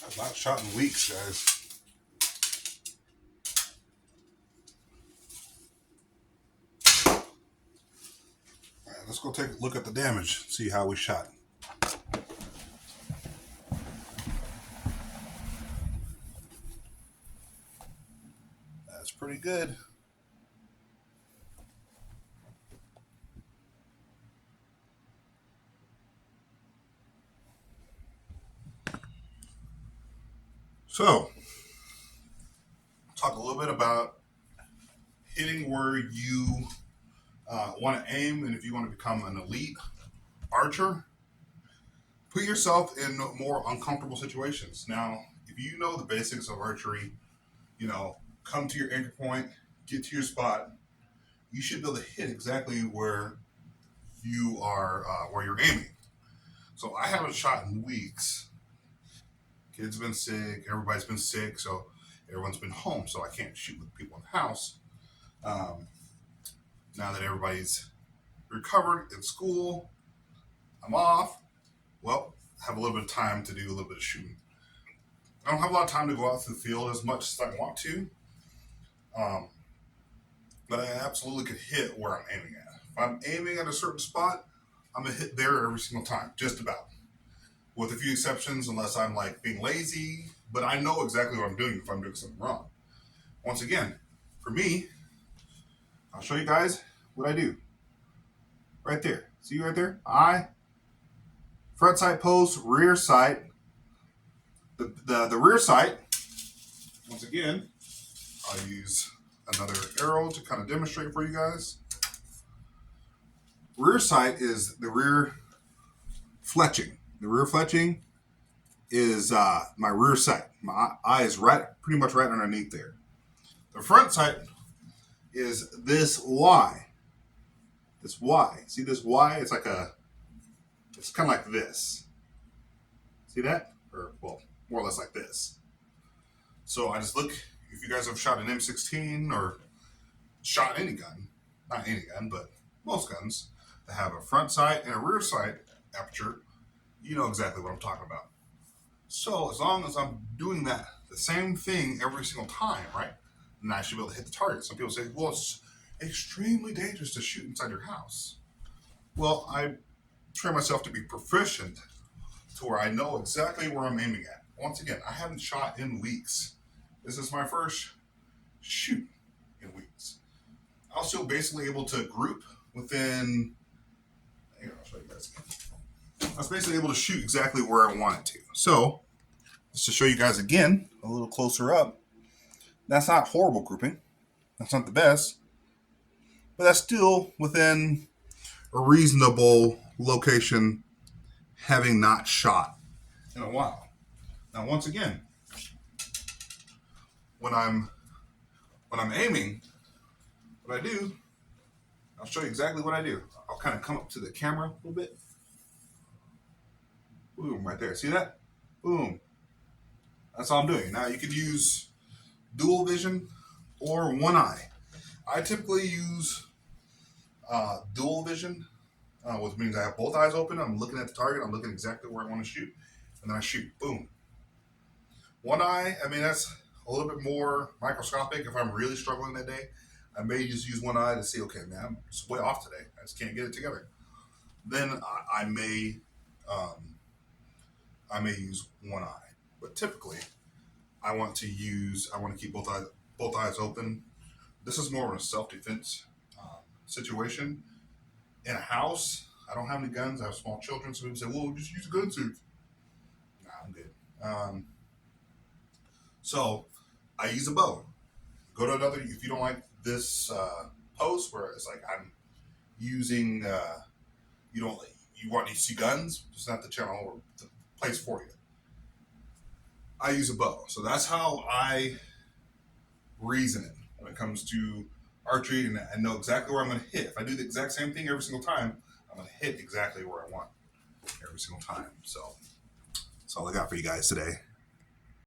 I've not shot in weeks, guys. All right, let's go take a look at the damage, see how we shot. That's pretty good. So, talk a little bit about hitting where you want to aim, and if you want to become an elite archer, put yourself in more uncomfortable situations. Now, if you know the basics of archery, come to your anchor point, get to your spot, you should be able to hit exactly where you are, where you're aiming. So I haven't shot in weeks. Kids have been sick, everybody's been sick, so everyone's been home, so I can't shoot with people in the house. Now that everybody's recovered in school, I'm off. Well, I have a little bit of time to do a little bit of shooting. I don't have a lot of time to go out to the field as much as I want to, but I absolutely could hit where I'm aiming at. If I'm aiming at a certain spot, I'm going to hit there every single time, just about. With a few exceptions, unless I'm like being lazy, but I know exactly what I'm doing if I'm doing something wrong. Once again, for me, I'll show you guys what I do. Right there. See right there? Front sight post, rear sight. The rear sight, once again, I'll use another arrow to kind of demonstrate for you guys. Rear sight is the rear fletching. The rear fletching is my rear sight. My eye is pretty much right underneath there. The front sight is this Y. This Y. See this Y? It's kind of like this. See that? Or, well, more or less like this. So I just look, if you guys have shot an M16 or shot any gun, not any gun, but most guns that have a front sight and a rear sight aperture, you know exactly what I'm talking about. So as long as I'm doing that, the same thing every single time, right? And I should be able to hit the target. Some people say, well, it's extremely dangerous to shoot inside your house. Well, I train myself to be proficient to where I know exactly where I'm aiming at. Once again, I haven't shot in weeks. This is my first shoot in weeks. I was still basically able to group within, here, I'll show you guys again. I was basically able to shoot exactly where I wanted to. So, just to show you guys again, a little closer up, that's not horrible grouping. That's not the best. But that's still within a reasonable location, having not shot in a while. Now, once again, when I'm aiming, what I do, I'll show you exactly what I do. I'll kind of come up to the camera a little bit. Boom, right there. See that? Boom. That's all I'm doing. Now, you could use dual vision or one eye. I typically use dual vision, which means I have both eyes open. I'm looking at the target. I'm looking exactly where I want to shoot. And then I shoot. Boom. One eye, I mean, that's a little bit more microscopic. If I'm really struggling that day, I may just use one eye to see, okay, man, I'm just way off today. I just can't get it together. Then I may use one eye. But typically, I want to keep both eyes open. This is more of a self-defense situation. In a house, I don't have any guns. I have small children, so people say, well, just use a gun suit. Nah, I'm good. So I use a bow. Go to another, if you don't like this post where it's like I'm using, you want to see guns, it's not the channel or the place for you. I use a bow. So that's how I reason it when it comes to archery, and I know exactly where I'm going to hit. If I do the exact same thing every single time, I'm going to hit exactly where I want every single time. So that's all I got for you guys today.